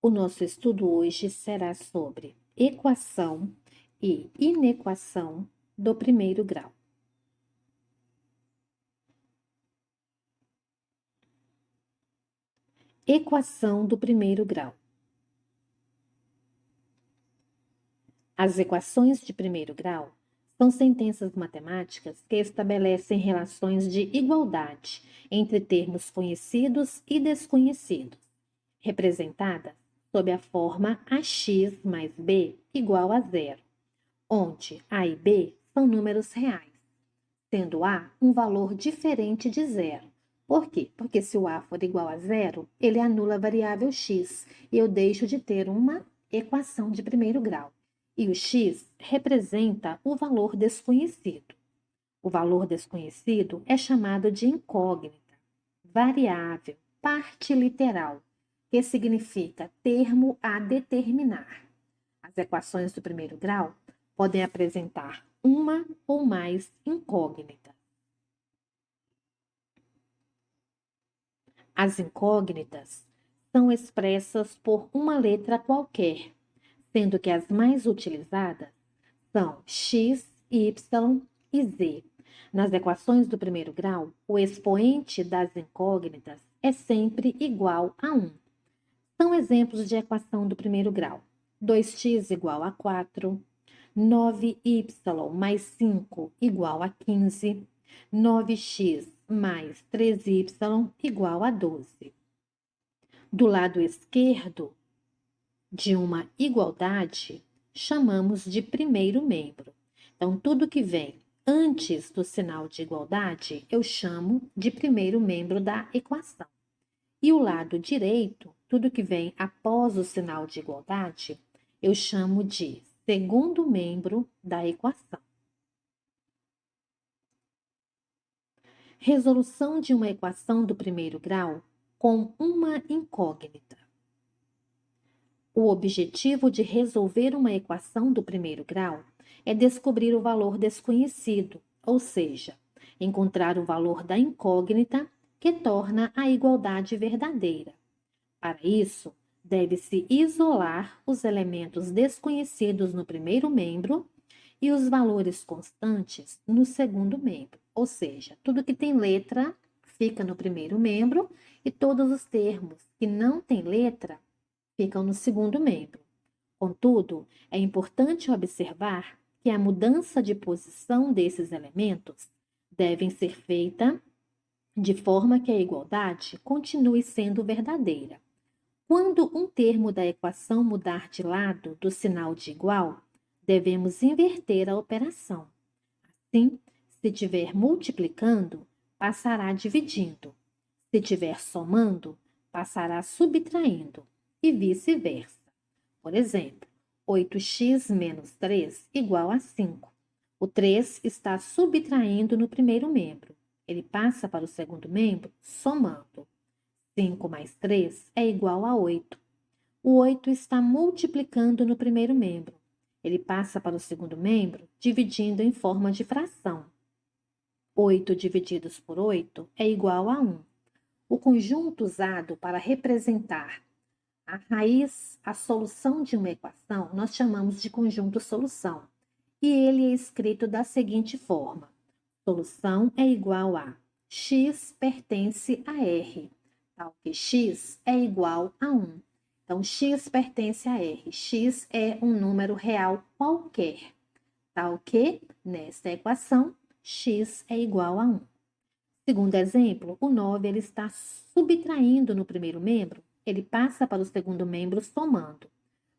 O nosso estudo hoje será sobre equação e inequação do primeiro grau. Equação do primeiro grau. As equações de primeiro grau são sentenças matemáticas que estabelecem relações de igualdade entre termos conhecidos e desconhecidos, representadas sob a forma ax mais b igual a zero, onde a e b são números reais, sendo a um valor diferente de zero. Por quê? Porque se o a for igual a zero, ele anula a variável x e eu deixo de ter uma equação de primeiro grau. E o x representa o valor desconhecido. O valor desconhecido é chamado de incógnita, variável, parte literal, que significa termo a determinar. As equações do primeiro grau podem apresentar uma ou mais incógnitas. As incógnitas são expressas por uma letra qualquer, sendo que as mais utilizadas são x, y e z. Nas equações do primeiro grau, o expoente das incógnitas é sempre igual a 1. São exemplos de equação do primeiro grau. 2x igual a 4, 9y mais 5 igual a 15, 9x mais 3y igual a 12. Do lado esquerdo de uma igualdade, chamamos de primeiro membro. Então, tudo que vem antes do sinal de igualdade, eu chamo de primeiro membro da equação. E o lado direito, tudo que vem após o sinal de igualdade, eu chamo de segundo membro da equação. Resolução de uma equação do primeiro grau com uma incógnita. O objetivo de resolver uma equação do primeiro grau é descobrir o valor desconhecido, ou seja, encontrar o valor da incógnita que torna a igualdade verdadeira. Para isso, deve-se isolar os elementos desconhecidos no primeiro membro e os valores constantes no segundo membro. Ou seja, tudo que tem letra fica no primeiro membro e todos os termos que não têm letra ficam no segundo membro. Contudo, é importante observar que a mudança de posição desses elementos devem ser feita de forma que a igualdade continue sendo verdadeira. Quando um termo da equação mudar de lado do sinal de igual, devemos inverter a operação. Assim, se estiver multiplicando, passará dividindo. Se estiver somando, passará subtraindo e vice-versa. Por exemplo, 8x menos 3 igual a 5. O 3 está subtraindo no primeiro membro. Ele passa para o segundo membro somando. 5 mais 3 é igual a 8. O 8 está multiplicando no primeiro membro. Ele passa para o segundo membro dividindo em forma de fração. 8 divididos por 8 é igual a 1. O conjunto usado para representar a raiz, a solução de uma equação, nós chamamos de conjunto solução. E ele é escrito da seguinte forma. Solução é igual a x pertence a R, tal que x é igual a 1. Então, x pertence a R. X é um número real qualquer, tal que, nesta equação, x é igual a 1. Segundo exemplo, o 9 ele está subtraindo no primeiro membro, ele passa para o segundo membro somando.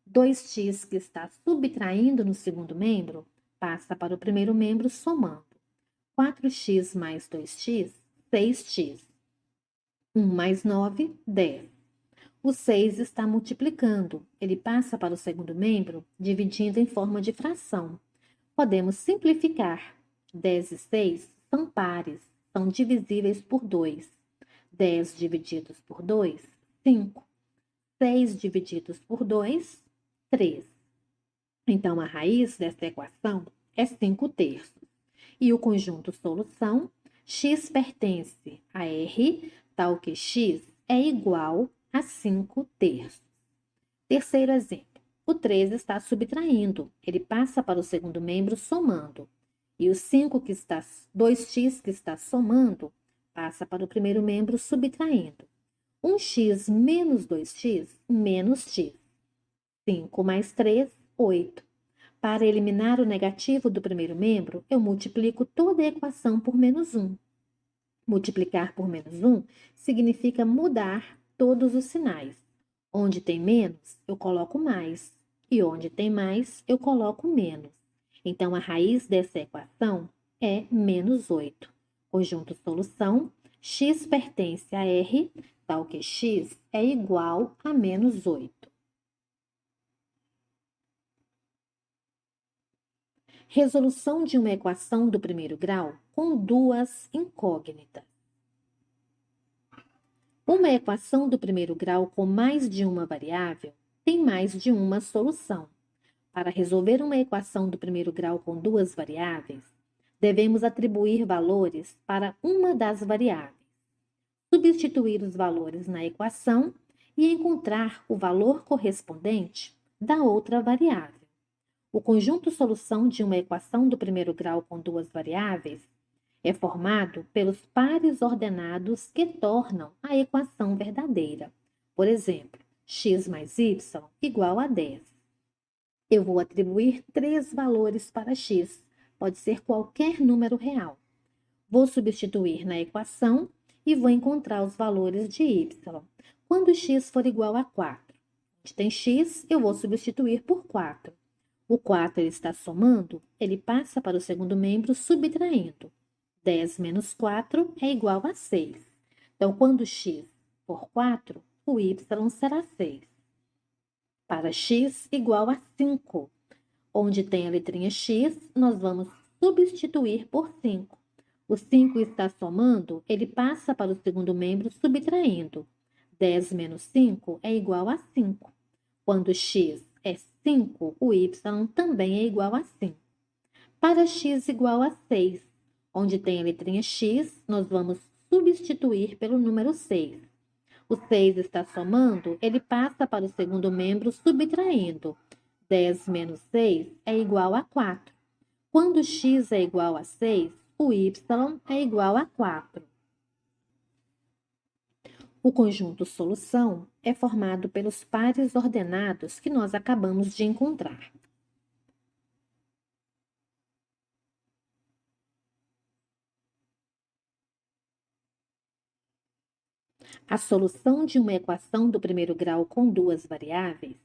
2x que está subtraindo no segundo membro, passa para o primeiro membro somando. 4x mais 2x, 6x. 1 mais 9, 10. O 6 está multiplicando. Ele passa para o segundo membro, dividindo em forma de fração. Podemos simplificar. 10 e 6 são pares, são divisíveis por 2. 10 divididos por 2, 5. 6 divididos por 2, 3. Então, a raiz dessa equação é 5 terços. E o conjunto solução, x pertence a R, tal que x é igual a 5 terços. Terceiro exemplo. O 3 está subtraindo, ele passa para o segundo membro somando. E o 2x que está somando, passa para o primeiro membro subtraindo. 1x menos 2x, menos x. 5 mais 3, 8. Para eliminar o negativo do primeiro membro, eu multiplico toda a equação por menos 1. Multiplicar por menos 1 significa mudar todos os sinais. Onde tem menos, eu coloco mais. E onde tem mais, eu coloco menos. Então, a raiz dessa equação é menos 8. Conjunto solução, x pertence a R, tal que x é igual a menos 8. Resolução de uma equação do primeiro grau com duas incógnitas. Uma equação do primeiro grau com mais de uma variável tem mais de uma solução. Para resolver uma equação do primeiro grau com duas variáveis, devemos atribuir valores para uma das variáveis, substituir os valores na equação e encontrar o valor correspondente da outra variável. O conjunto solução de uma equação do primeiro grau com duas variáveis é formado pelos pares ordenados que tornam a equação verdadeira. Por exemplo, x mais y igual a 10. Eu vou atribuir 3 valores para x, pode ser qualquer número real. Vou substituir na equação e vou encontrar os valores de y. Quando x for igual a 4, onde tem x, eu vou substituir por 4. O 4 ele está somando, ele passa para o segundo membro subtraindo. 10 menos 4 é igual a 6. Então, quando x for 4, o y será 6. Para x igual a 5, onde tem a letrinha x, nós vamos substituir por 5. O 5 está somando, ele passa para o segundo membro subtraindo. 10 menos 5 é igual a 5. Quando x é 5, o y também é igual a 5. Para x igual a 6, onde tem a letrinha x, nós vamos substituir pelo número 6. O 6 está somando, ele passa para o segundo membro subtraindo. 10 menos 6 é igual a 4. Quando x é igual a 6, o y é igual a 4. O conjunto solução é formado pelos pares ordenados que nós acabamos de encontrar. A solução de uma equação do primeiro grau com duas variáveis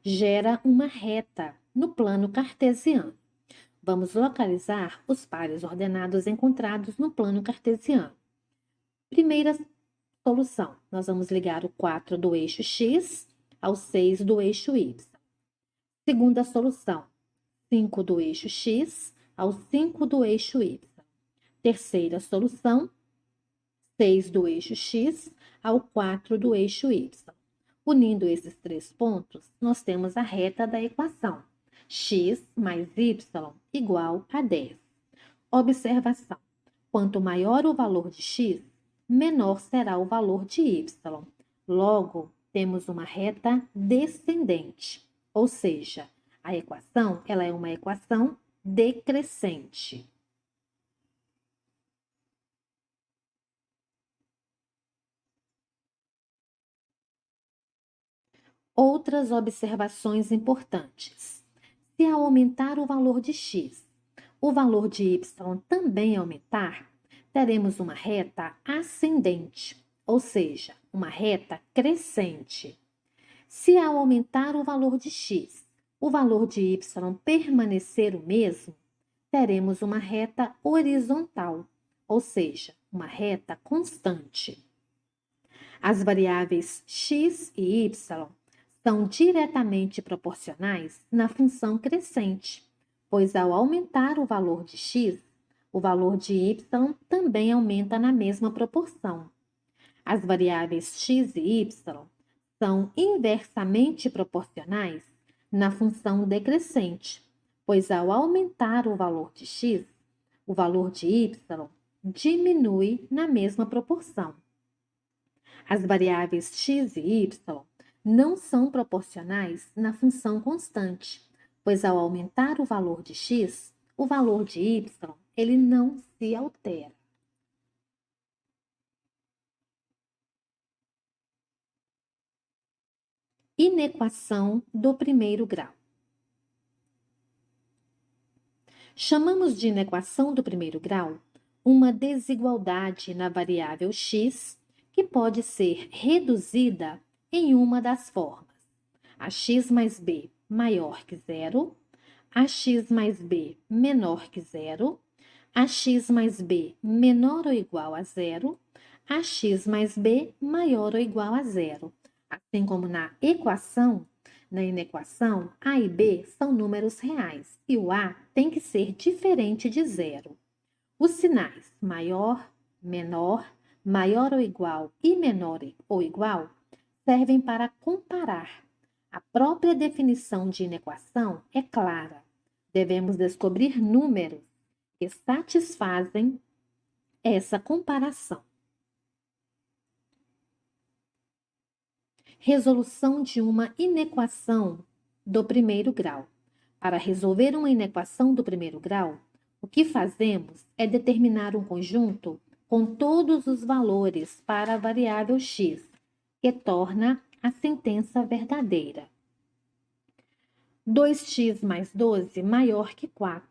gera uma reta no plano cartesiano. Vamos localizar os pares ordenados encontrados no plano cartesiano. Primeira solução, nós vamos ligar o 4 do eixo x ao 6 do eixo y. Segunda solução, 5 do eixo x ao 5 do eixo y. Terceira solução, 6 do eixo x ao 4 do eixo y. Unindo esses três pontos, nós temos a reta da equação, x mais y igual a 10. Observação: quanto maior o valor de x, menor será o valor de y. Logo, temos uma reta descendente, ou seja, a equação ela é uma equação decrescente. Outras observações importantes. Se ao aumentar o valor de x, o valor de y também aumentar, teremos uma reta ascendente, ou seja, uma reta crescente. Se ao aumentar o valor de x, o valor de y permanecer o mesmo, teremos uma reta horizontal, ou seja, uma reta constante. As variáveis x e y são diretamente proporcionais na função crescente, pois ao aumentar o valor de x, o valor de y também aumenta na mesma proporção. As variáveis x e y são inversamente proporcionais na função decrescente, pois ao aumentar o valor de x, o valor de y diminui na mesma proporção. As variáveis x e y não são proporcionais na função constante, pois ao aumentar o valor de x, o valor de y, ele não se altera. Inequação do primeiro grau. Chamamos de inequação do primeiro grau uma desigualdade na variável x que pode ser reduzida em uma das formas: ax mais b maior que zero, ax mais b menor que zero, ax mais b menor ou igual a zero, ax mais b maior ou igual a zero. Assim como na inequação, A e B são números reais e o A tem que ser diferente de zero. Os sinais maior, menor, maior ou igual e menor ou igual servem para comparar. A própria definição de inequação é clara. Devemos descobrir números que satisfazem essa comparação. Resolução de uma inequação do primeiro grau. Para resolver uma inequação do primeiro grau, o que fazemos é determinar um conjunto com todos os valores para a variável x, que torna a sentença verdadeira. 2x mais 12 maior que 4.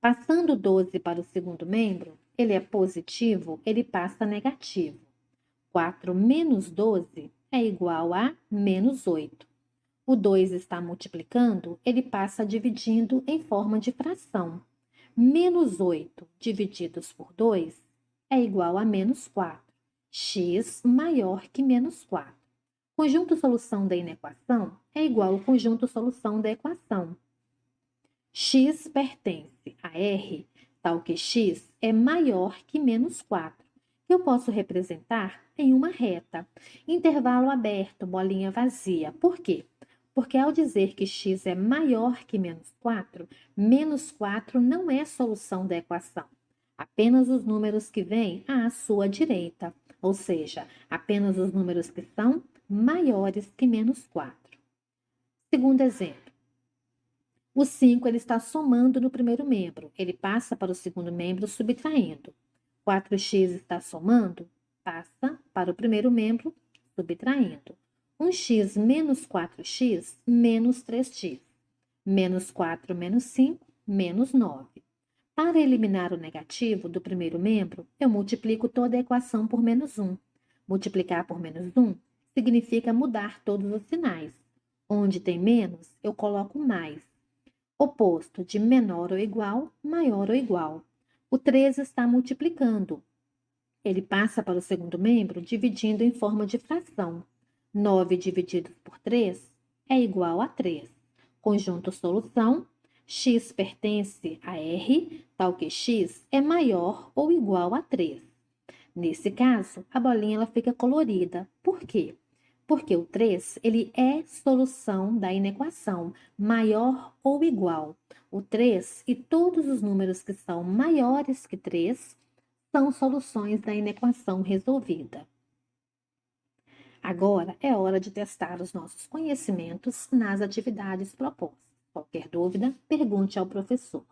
Passando 12 para o segundo membro, ele é positivo, ele passa negativo. 4 menos 12 é igual a menos 8. O 2 está multiplicando, ele passa dividindo em forma de fração. Menos 8 divididos por 2 é igual a menos 4. X maior que menos 4. Conjunto solução da inequação é igual ao conjunto solução da equação. X pertence a R, tal que x é maior que menos 4. Eu posso representar em uma reta. Intervalo aberto, bolinha vazia. Por quê? Porque ao dizer que x é maior que menos 4 não é solução da equação. Apenas os números que vêm à sua direita, ou seja, apenas os números que são maiores que menos 4. Segundo exemplo. O 5 ele está somando no primeiro membro, ele passa para o segundo membro subtraindo. 4x está somando, passa para o primeiro membro subtraindo. 1x menos 4x menos 3x. Menos 4 menos 5 menos 9. Para eliminar o negativo do primeiro membro, eu multiplico toda a equação por menos 1. Multiplicar por menos 1 significa mudar todos os sinais. Onde tem menos, eu coloco mais. Oposto de menor ou igual, maior ou igual. O 3 está multiplicando. Ele passa para o segundo membro dividindo em forma de fração. 9 dividido por 3 é igual a 3. Conjunto solução. X pertence a R, tal que x é maior ou igual a 3. Nesse caso, a bolinha ela fica colorida. Por quê? Porque o 3 ele é solução da inequação maior ou igual. O 3 e todos os números que são maiores que 3 são soluções da inequação resolvida. Agora é hora de testar os nossos conhecimentos nas atividades propostas. Qualquer dúvida, pergunte ao professor.